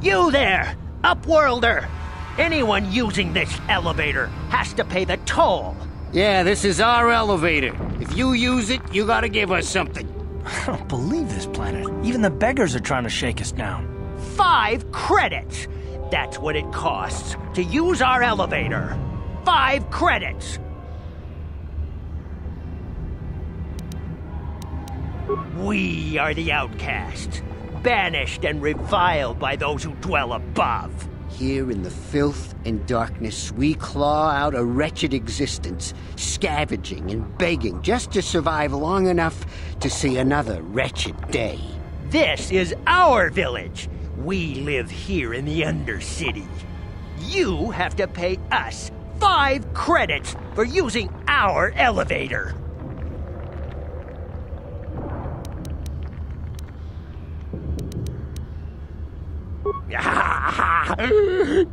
You there, Upworlder! Anyone using this elevator has to pay the toll. Yeah, this is our elevator. If you use it, you gotta give us something. I don't believe this planet. Even the beggars are trying to shake us down. 5 credits! That's what it costs to use our elevator. 5 credits! We are the outcasts, banished and reviled by those who dwell above. Here in the filth and darkness, we claw out a wretched existence, scavenging and begging just to survive long enough to see another wretched day. This is our village. We live here in the Undercity. You have to pay us 5 credits for using our elevator.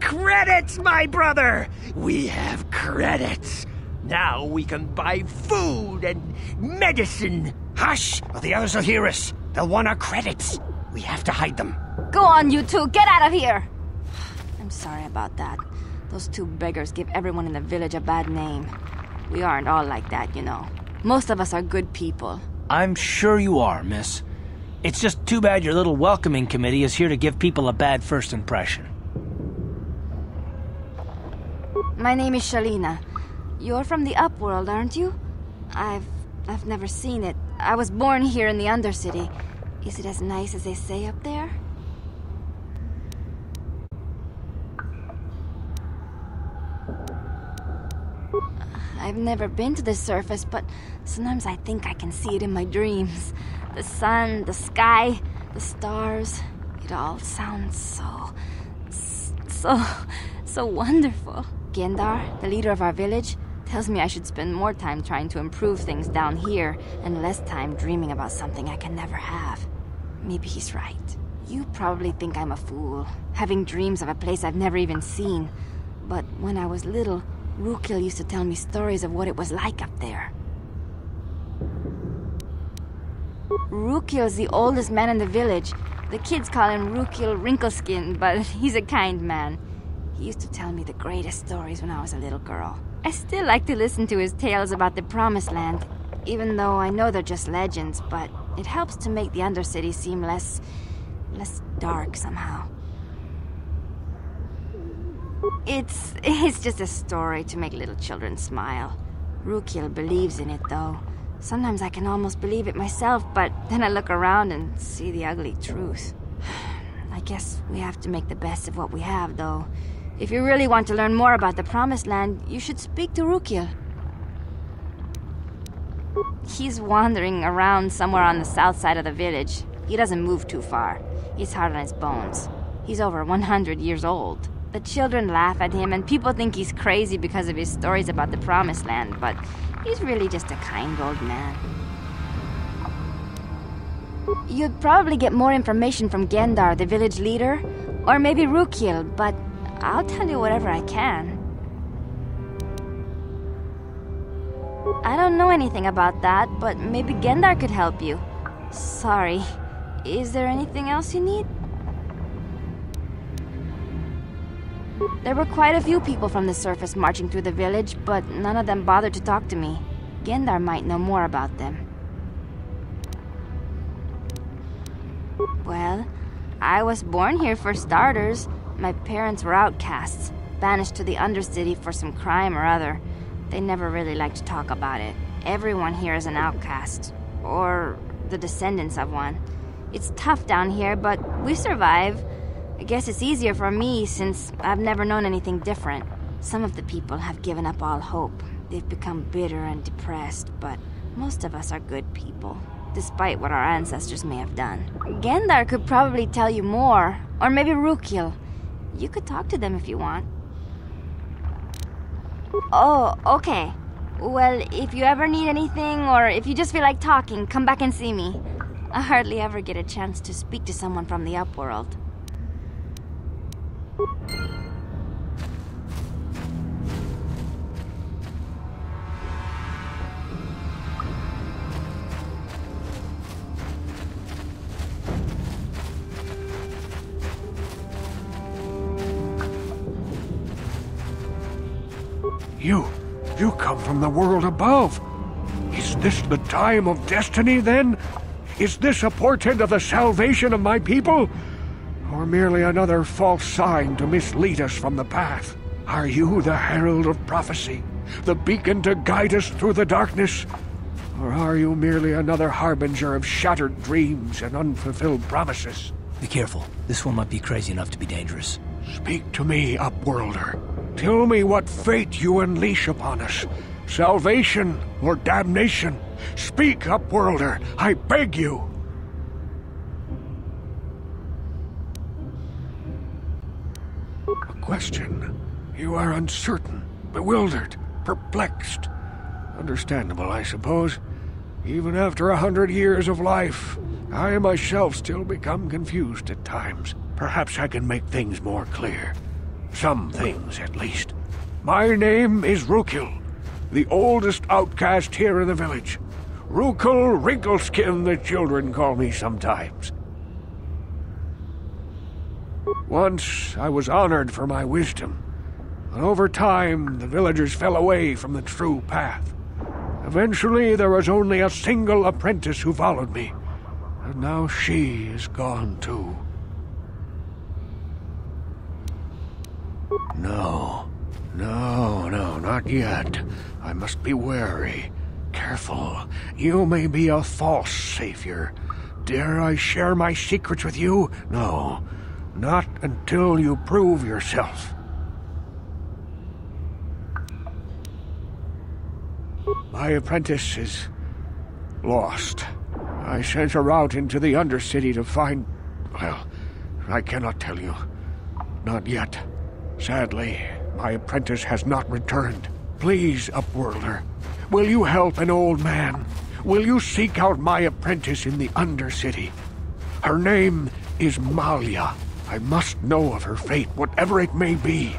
Credits, my brother! We have credits. Now we can buy food and medicine. Hush, or the others will hear us. They'll want our credits. We have to hide them. Go on, you two, get out of here! I'm sorry about that. Those 2 beggars give everyone in the village a bad name. We aren't all like that, you know. Most of us are good people. I'm sure you are, miss. It's just too bad your little welcoming committee is here to give people a bad first impression. My name is Shalina. You're from the Upworld, aren't you? I've never seen it. I was born here in the Undercity. Is it as nice as they say up there? I've never been to the surface, but sometimes I think I can see it in my dreams. The sun, the sky, the stars. It all sounds so wonderful. Gendar, the leader of our village, tells me I should spend more time trying to improve things down here and less time dreaming about something I can never have. Maybe he's right. You probably think I'm a fool, having dreams of a place I've never even seen. But when I was little, Rukil used to tell me stories of what it was like up there. Rukil's the oldest man in the village. The kids call him Rukil Wrinkleskin, but he's a kind man. He used to tell me the greatest stories when I was a little girl. I still like to listen to his tales about the Promised Land, even though I know they're just legends, but it helps to make the Undercity seem less dark somehow. It's just a story to make little children smile. Rukil believes in it, though. Sometimes I can almost believe it myself, but then I look around and see the ugly truth. I guess we have to make the best of what we have, though. If you really want to learn more about the Promised Land, you should speak to Rukil. He's wandering around somewhere on the south side of the village. He doesn't move too far. He's hard on his bones. He's over 100 years old. The children laugh at him, and people think he's crazy because of his stories about the Promised Land, but he's really just a kind old man. You'd probably get more information from Gendar, the village leader, or maybe Rukil, but I'll tell you whatever I can. I don't know anything about that, but maybe Gendar could help you. Sorry. Is there anything else you need? There were quite a few people from the surface marching through the village, but none of them bothered to talk to me. Gendar might know more about them. Well, I was born here for starters. My parents were outcasts, banished to the Undercity for some crime or other. They never really liked to talk about it. Everyone here is an outcast, or the descendants of one. It's tough down here, but we survive. I guess it's easier for me since I've never known anything different. Some of the people have given up all hope. They've become bitter and depressed, but most of us are good people, despite what our ancestors may have done. Gendar could probably tell you more, or maybe Rukil. You could talk to them if you want. Oh, okay. Well, if you ever need anything, or if you just feel like talking, come back and see me. I hardly ever get a chance to speak to someone from the Upworld. You come from the world above. Is this the time of destiny, then? Is this a portent of the salvation of my people? Or merely another false sign to mislead us from the path? Are you the herald of prophecy, the beacon to guide us through the darkness? Or are you merely another harbinger of shattered dreams and unfulfilled promises? Be careful. This one might be crazy enough to be dangerous. Speak to me, Upworlder. Tell me what fate you unleash upon us. Salvation or damnation? Speak, Upworlder, I beg you. A question. You are uncertain, bewildered, perplexed. Understandable, I suppose. Even after 100 years of life, I myself still become confused at times. Perhaps I can make things more clear. Some things, at least. My name is Rukil, the oldest outcast here in the village. Rukil Wrinkleskin, the children call me sometimes. Once I was honored for my wisdom, but over time the villagers fell away from the true path. Eventually there was only a single apprentice who followed me, and now she is gone too. No, not yet. I must be wary. Careful. You may be a false savior. Dare I share my secrets with you? No, not until you prove yourself. My apprentice is lost. I sent her out into the Undercity to find... Well, I cannot tell you. Not yet. Sadly, my apprentice has not returned. Please, Upworlder, will you help an old man? Will you seek out my apprentice in the Undercity? Her name is Malia. I must know of her fate, whatever it may be.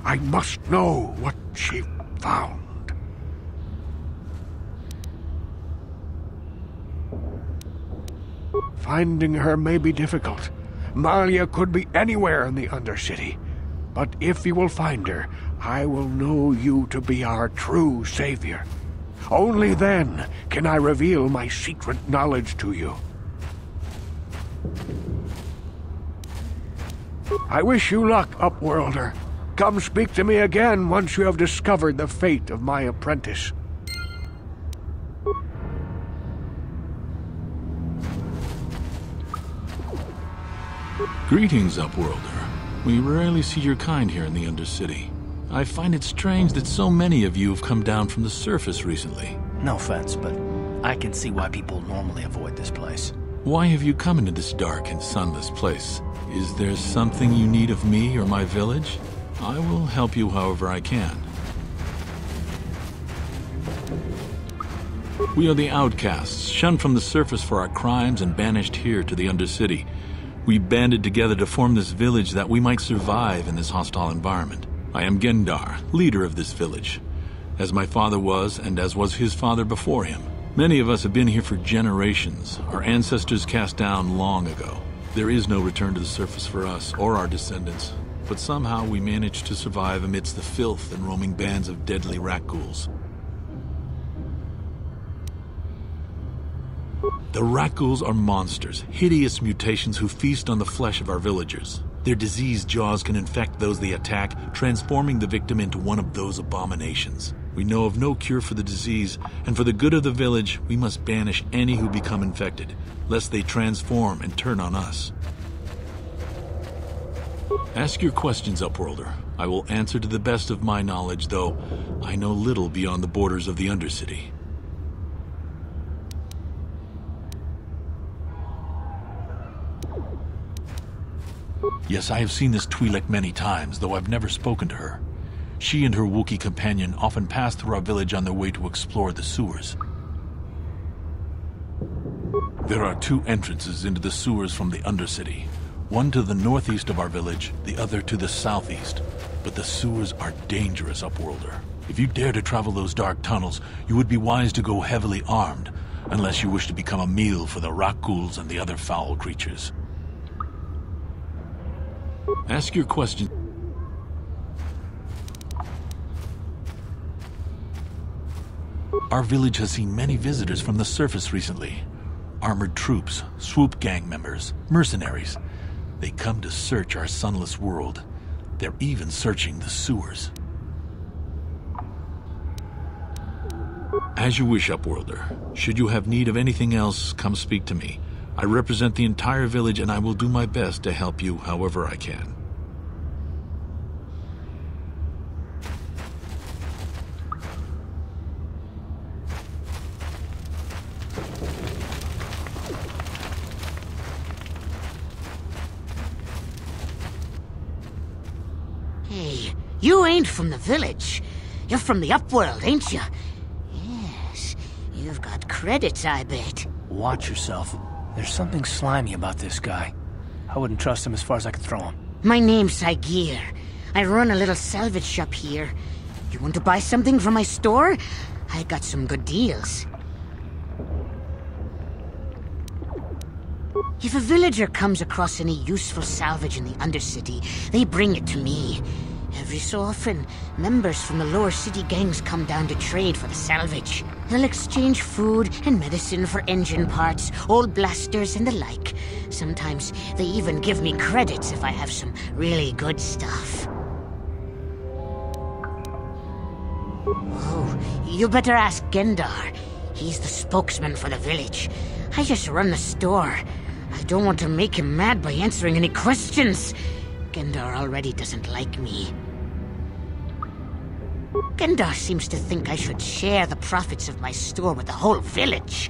I must know what she found. Finding her may be difficult. Malia could be anywhere in the Undercity. But if you will find her, I will know you to be our true savior. Only then can I reveal my secret knowledge to you. I wish you luck, Upworlder. Come speak to me again once you have discovered the fate of my apprentice. Greetings, Upworlder. We rarely see your kind here in the Undercity. I find it strange that so many of you have come down from the surface recently. No offense, but I can see why people normally avoid this place. Why have you come into this dark and sunless place? Is there something you need of me or my village? I will help you however I can. We are the outcasts, shunned from the surface for our crimes and banished here to the Undercity. We banded together to form this village that we might survive in this hostile environment. I am Gendar, leader of this village, as my father was and as was his father before him. Many of us have been here for generations, our ancestors cast down long ago. There is no return to the surface for us or our descendants, but somehow we managed to survive amidst the filth and roaming bands of deadly rat ghouls. The rat ghouls are monsters, hideous mutations who feast on the flesh of our villagers. Their diseased jaws can infect those they attack, transforming the victim into one of those abominations. We know of no cure for the disease, and for the good of the village, we must banish any who become infected, lest they transform and turn on us. Ask your questions, Upworlder. I will answer to the best of my knowledge, though I know little beyond the borders of the Undercity. Yes, I have seen this Twi'lek many times, though I've never spoken to her. She and her Wookiee companion often pass through our village on their way to explore the sewers. There are two entrances into the sewers from the Undercity. One to the northeast of our village, the other to the southeast. But the sewers are dangerous, Upworlder. If you dare to travel those dark tunnels, you would be wise to go heavily armed, unless you wish to become a meal for the rat ghouls and the other foul creatures. Ask your question. Our village has seen many visitors from the surface recently. Armored troops, swoop gang members, mercenaries. They come to search our sunless world. They're even searching the sewers. As you wish, Upworlder. Should you have need of anything else, come speak to me. I represent the entire village and I will do my best to help you however I can. Hey, you ain't from the village. You're from the Upworld, ain't you? Yes, you've got credits, I bet. Watch yourself. There's something slimy about this guy. I wouldn't trust him as far as I could throw him. My name's Saigir. I run a little salvage shop here. You want to buy something from my store? I got some good deals. If a villager comes across any useful salvage in the Undercity, they bring it to me. Every so often, members from the lower city gangs come down to trade for the salvage. They'll exchange food and medicine for engine parts, old blasters, and the like. Sometimes they even give me credits if I have some really good stuff. Oh, you better ask Gendar. He's the spokesman for the village. I just run the store. I don't want to make him mad by answering any questions. Gendar already doesn't like me. Gendar seems to think I should share the profits of my store with the whole village.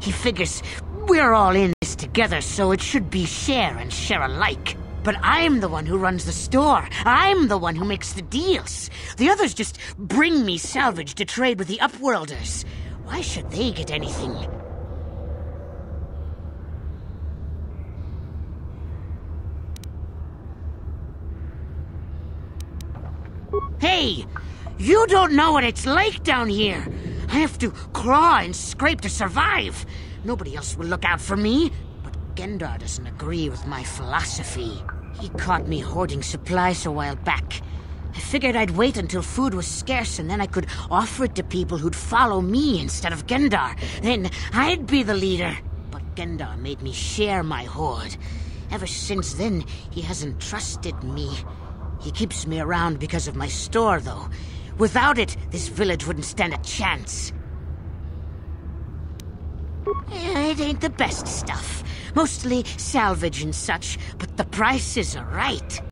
He figures we're all in this together, so it should be share and share alike. But I'm the one who runs the store. I'm the one who makes the deals. The others just bring me salvage to trade with the Upworlders. Why should they get anything? Hey! You don't know what it's like down here. I have to claw and scrape to survive. Nobody else will look out for me. But Gendar doesn't agree with my philosophy. He caught me hoarding supplies a while back. I figured I'd wait until food was scarce and then I could offer it to people who'd follow me instead of Gendar. Then I'd be the leader. But Gendar made me share my hoard. Ever since then, he hasn't trusted me. He keeps me around because of my store, though. Without it, this village wouldn't stand a chance. It ain't the best stuff. Mostly salvage and such, but the prices are right.